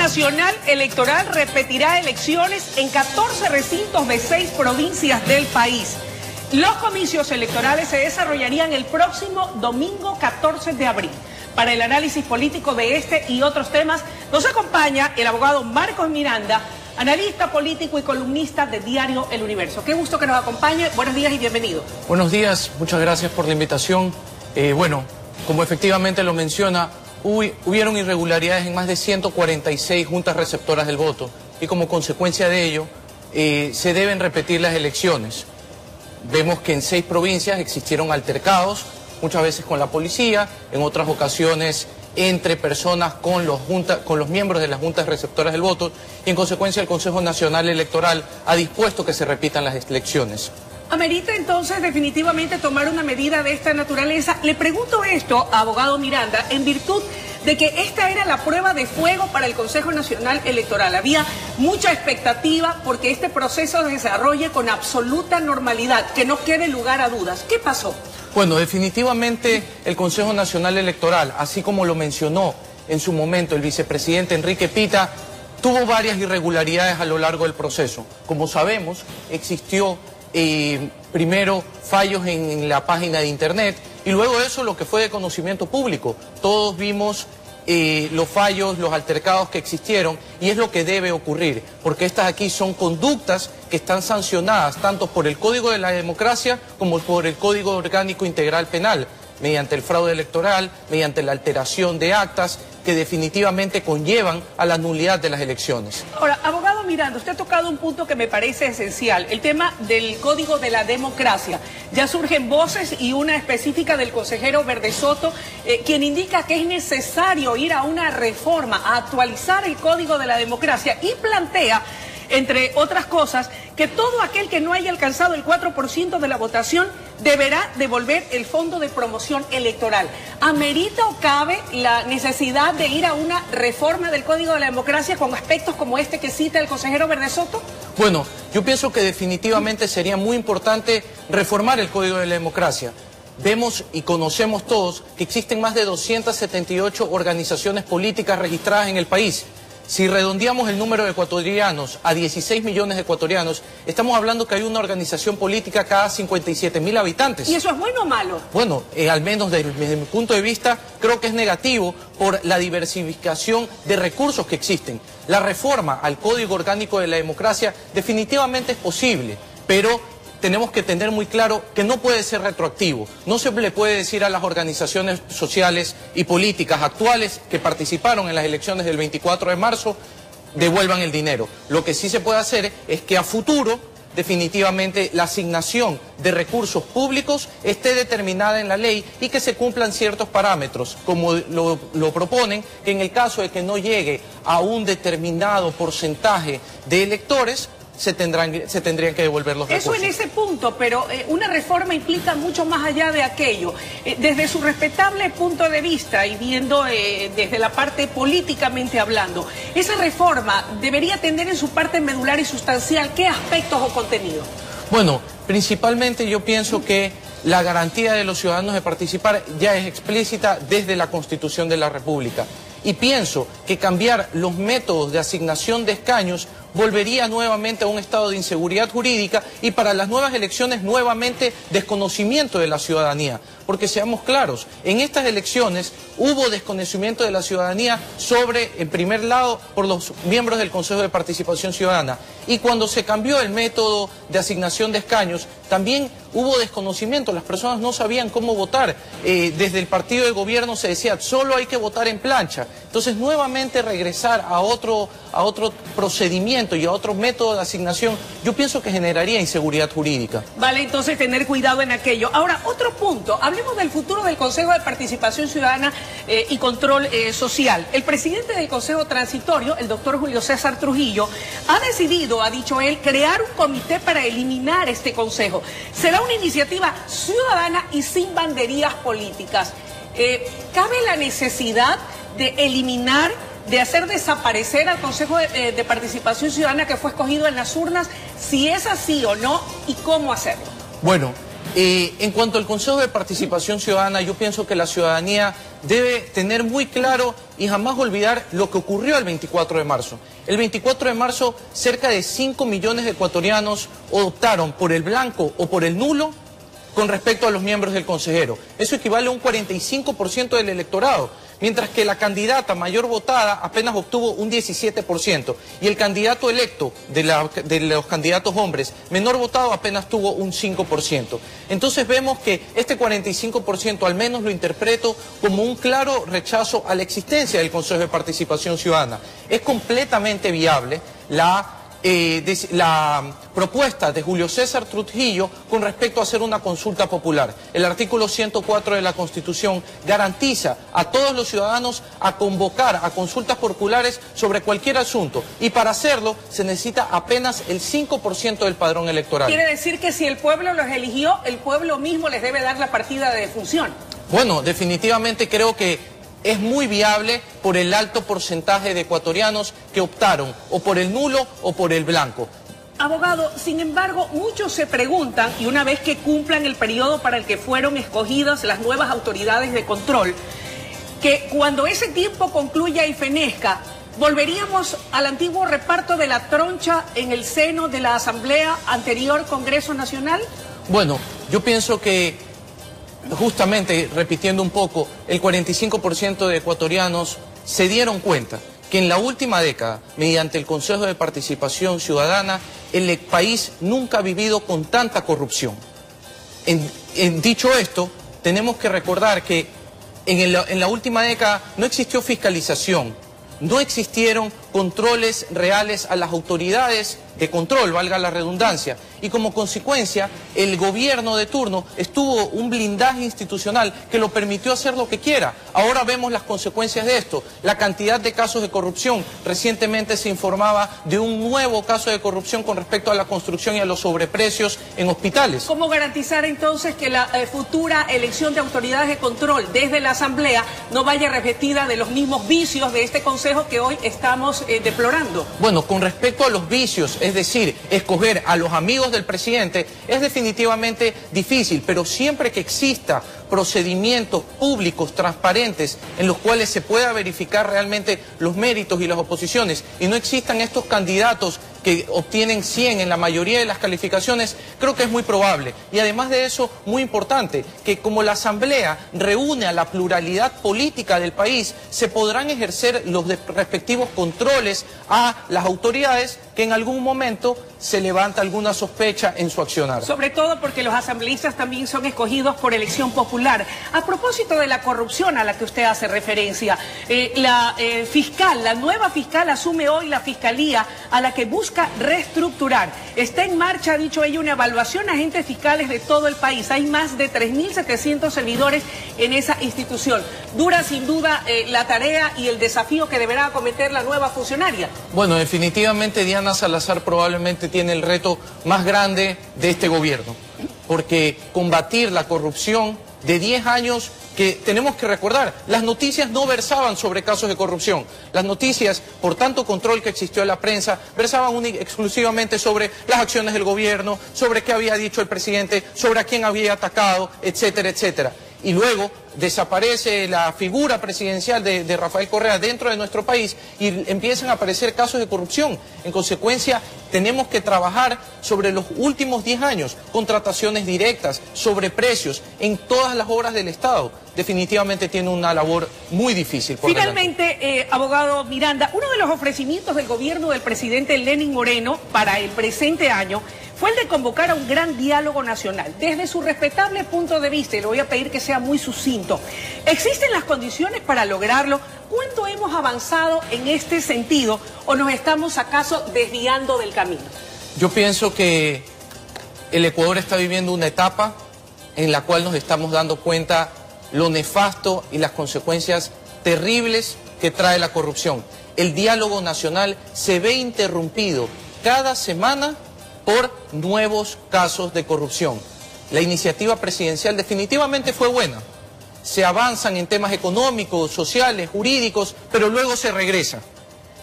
Nacional Electoral repetirá elecciones en 14 recintos de 6 provincias del país. Los comicios electorales se desarrollarían el próximo domingo 14 de abril. Para el análisis político de este y otros temas, nos acompaña el abogado Marcos Miranda, analista político y columnista de Diario El Universo. Qué gusto que nos acompañe. Buenos días y bienvenido. Buenos días, muchas gracias por la invitación. Como efectivamente lo menciona, hubieron irregularidades en más de 146 juntas receptoras del voto y como consecuencia de ello se deben repetir las elecciones. Vemos que en 6 provincias existieron altercados, muchas veces con la policía, en otras ocasiones entre personas con los miembros de las juntas receptoras del voto, y en consecuencia el Consejo Nacional Electoral ha dispuesto que se repitan las elecciones. ¿Amerita entonces definitivamente tomar una medida de esta naturaleza? Le pregunto esto, abogado Miranda, en virtud de que esta era la prueba de fuego para el Consejo Nacional Electoral. Había mucha expectativa porque este proceso se desarrolle con absoluta normalidad, que no quede lugar a dudas. ¿Qué pasó? Bueno, definitivamente el Consejo Nacional Electoral, así como lo mencionó en su momento el vicepresidente Enrique Pita, tuvo varias irregularidades a lo largo del proceso. Como sabemos, existió primero fallos en la página de internet y luego de eso lo que fue de conocimiento público. Todos vimos los fallos, los altercados que existieron, y es lo que debe ocurrir, porque estas aquí son conductas que están sancionadas tanto por el Código de la Democracia como por el Código Orgánico Integral Penal, mediante el fraude electoral, mediante la alteración de actas que definitivamente conllevan a la nulidad de las elecciones. Ahora, abogado Miranda, usted ha tocado un punto que me parece esencial, el tema del Código de la Democracia. Ya surgen voces y una específica del consejero Verdesoto, quien indica que es necesario ir a una reforma, a actualizar el Código de la Democracia, y plantea, entre otras cosas, que todo aquel que no haya alcanzado el 4% de la votación deberá devolver el fondo de promoción electoral. ¿Amerita o cabe la necesidad de ir a una reforma del Código de la Democracia con aspectos como este que cita el consejero Verdesoto? Bueno, yo pienso que definitivamente sería muy importante reformar el Código de la Democracia. Vemos y conocemos todos que existen más de 278 organizaciones políticas registradas en el país. Si redondeamos el número de ecuatorianos a 16 millones de ecuatorianos, estamos hablando que hay una organización política cada 57.000 habitantes. ¿Y eso es bueno o malo? Bueno, al menos desde mi punto de vista, creo que es negativo por la diversificación de recursos que existen. La reforma al Código Orgánico de la Democracia definitivamente es posible, pero tenemos que tener muy claro que no puede ser retroactivo. No se le puede decir a las organizaciones sociales y políticas actuales que participaron en las elecciones del 24 de marzo, devuelvan el dinero. Lo que sí se puede hacer es que a futuro, definitivamente, la asignación de recursos públicos esté determinada en la ley y que se cumplan ciertos parámetros, como lo proponen, que en el caso de que no llegue a un determinado porcentaje de electores, se tendrían que devolver los recursos. Eso en ese punto, pero una reforma implica mucho más allá de aquello. Desde su respetable punto de vista y viendo desde la parte políticamente hablando, esa reforma debería tener en su parte medular y sustancial ¿qué aspectos o contenidos? Bueno, principalmente yo pienso que la garantía de los ciudadanos de participar ya es explícita desde la Constitución de la República. Y pienso que cambiar los métodos de asignación de escaños volvería nuevamente a un estado de inseguridad jurídica y para las nuevas elecciones nuevamente desconocimiento de la ciudadanía. Porque seamos claros, en estas elecciones hubo desconocimiento de la ciudadanía sobre, en primer lado, por los miembros del Consejo de Participación Ciudadana. Y cuando se cambió el método de asignación de escaños, también hubo desconocimiento, las personas no sabían cómo votar. Desde el partido de gobierno se decía, solo hay que votar en plancha. Entonces, nuevamente regresar a otro procedimiento y a otro método de asignación, yo pienso que generaría inseguridad jurídica. Vale, entonces tener cuidado en aquello. Ahora, otro punto, hablemos del futuro del Consejo de Participación Ciudadana y Control Social. El presidente del Consejo Transitorio, el doctor Julio César Trujillo, ha decidido, ha dicho él, crear un comité para eliminar este consejo. Será una iniciativa ciudadana y sin banderías políticas. ¿Cabe la necesidad de eliminar, de hacer desaparecer al Consejo de Participación Ciudadana que fue escogido en las urnas? Si es así o no, ¿y cómo hacerlo? Bueno, En cuanto al Consejo de Participación Ciudadana, yo pienso que la ciudadanía debe tener muy claro y jamás olvidar lo que ocurrió el 24 de marzo. El 24 de marzo, cerca de 5 millones de ecuatorianos optaron por el blanco o por el nulo con respecto a los miembros del consejero. Eso equivale a un 45% del electorado, mientras que la candidata mayor votada apenas obtuvo un 17%, y el candidato electo de los candidatos hombres menor votado apenas tuvo un 5%. Entonces vemos que este 45% al menos lo interpreto como un claro rechazo a la existencia del Consejo de Participación Ciudadana. Es completamente viable la propuesta de Julio César Trujillo con respecto a hacer una consulta popular. El artículo 104 de la Constitución garantiza a todos los ciudadanos a convocar a consultas populares sobre cualquier asunto, y para hacerlo se necesita apenas el 5% del padrón electoral. Quiere decir que si el pueblo los eligió, el pueblo mismo les debe dar la partida de defunción. Bueno, definitivamente creo que es muy viable por el alto porcentaje de ecuatorianos que optaron o por el nulo o por el blanco. Abogado, sin embargo, muchos se preguntan, y una vez que cumplan el periodo para el que fueron escogidas las nuevas autoridades de control, que cuando ese tiempo concluya y fenezca, ¿volveríamos al antiguo reparto de la troncha en el seno de la Asamblea anterior Congreso Nacional? Bueno, yo pienso que justamente, repitiendo un poco, el 45% de ecuatorianos se dieron cuenta que en la última década, mediante el Consejo de Participación Ciudadana, el país nunca ha vivido con tanta corrupción. Dicho esto, tenemos que recordar que en la última década no existió fiscalización, no existieron controles reales a las autoridades de control, valga la redundancia, y como consecuencia el gobierno de turno estuvo un blindaje institucional que lo permitió hacer lo que quiera. Ahora vemos las consecuencias de esto, la cantidad de casos de corrupción. Recientemente se informaba de un nuevo caso de corrupción con respecto a la construcción y a los sobreprecios en hospitales. ¿Cómo garantizar entonces que la futura elección de autoridades de control desde la Asamblea no vaya revestida de los mismos vicios de este Consejo que hoy estamos deplorando? Bueno, con respecto a los vicios, es decir, escoger a los amigos del presidente, es definitivamente difícil, pero siempre que exista procedimientos públicos, transparentes, en los cuales se pueda verificar realmente los méritos y las oposiciones, y no existan estos candidatos que obtienen 100 en la mayoría de las calificaciones, creo que es muy probable. Y además de eso, muy importante, que como la Asamblea reúne a la pluralidad política del país, se podrán ejercer los respectivos controles a las autoridades que en algún momento se levanta alguna sospecha en su accionar. Sobre todo porque los asambleístas también son escogidos por elección popular. A propósito de la corrupción a la que usted hace referencia, la nueva fiscal asume hoy la fiscalía a la que busca reestructurar. Está en marcha, ha dicho ella, una evaluación a agentes fiscales de todo el país. Hay más de 3.700 servidores en esa institución. Dura sin duda la tarea y el desafío que deberá acometer la nueva funcionaria. Bueno, definitivamente Diana Salazar probablemente tiene el reto más grande de este gobierno, porque combatir la corrupción de 10 años que tenemos que recordar, las noticias no versaban sobre casos de corrupción. Las noticias, por tanto control que existió en la prensa, versaban exclusivamente sobre las acciones del gobierno, sobre qué había dicho el presidente, sobre a quién había atacado, etcétera, etcétera. Y luego desaparece la figura presidencial de Rafael Correa dentro de nuestro país y empiezan a aparecer casos de corrupción. En consecuencia, tenemos que trabajar sobre los últimos 10 años, contrataciones directas, sobreprecios en todas las obras del Estado. Definitivamente tiene una labor muy difícil por Finalmente, abogado Miranda, uno de los ofrecimientos del gobierno del presidente Lenín Moreno para el presente año fue el de convocar a un gran diálogo nacional. Desde su respetable punto de vista, y le voy a pedir que sea muy sucinto, ¿existen las condiciones para lograrlo? ¿Cuánto hemos avanzado en este sentido o nos estamos acaso desviando del camino? Yo pienso que el Ecuador está viviendo una etapa en la cual nos estamos dando cuenta lo nefasto y las consecuencias terribles que trae la corrupción. El diálogo nacional se ve interrumpido cada semana por nuevos casos de corrupción. La iniciativa presidencial definitivamente fue buena. Se avanzan en temas económicos, sociales, jurídicos, pero luego se regresa.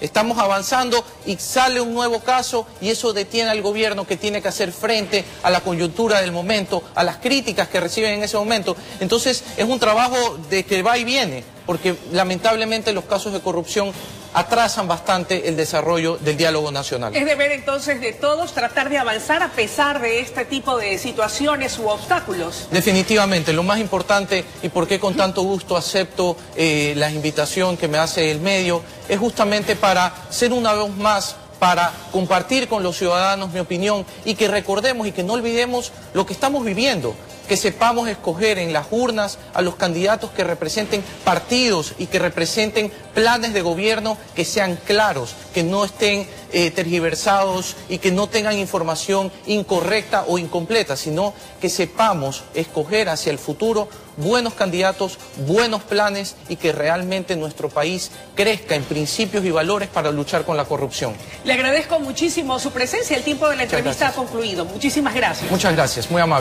estamos avanzando y sale un nuevo caso y eso detiene al gobierno que tiene que hacer frente a la coyuntura del momento, a las críticas que reciben en ese momento. Entonces es un trabajo de que va y viene, porque lamentablemente los casos de corrupción atrasan bastante el desarrollo del diálogo nacional. Es deber entonces de todos tratar de avanzar a pesar de este tipo de situaciones u obstáculos. Definitivamente, lo más importante y por qué con tanto gusto acepto la invitación que me hace el medio, es justamente para ser una vez más, para compartir con los ciudadanos mi opinión y que recordemos y que no olvidemos lo que estamos viviendo. Que sepamos escoger en las urnas a los candidatos que representen partidos y que representen planes de gobierno que sean claros, que no estén tergiversados y que no tengan información incorrecta o incompleta, sino que sepamos escoger hacia el futuro buenos candidatos, buenos planes y que realmente nuestro país crezca en principios y valores para luchar con la corrupción. Le agradezco muchísimo su presencia. El tiempo de la entrevista ha concluido. Muchísimas gracias. Muchas gracias, muy amable.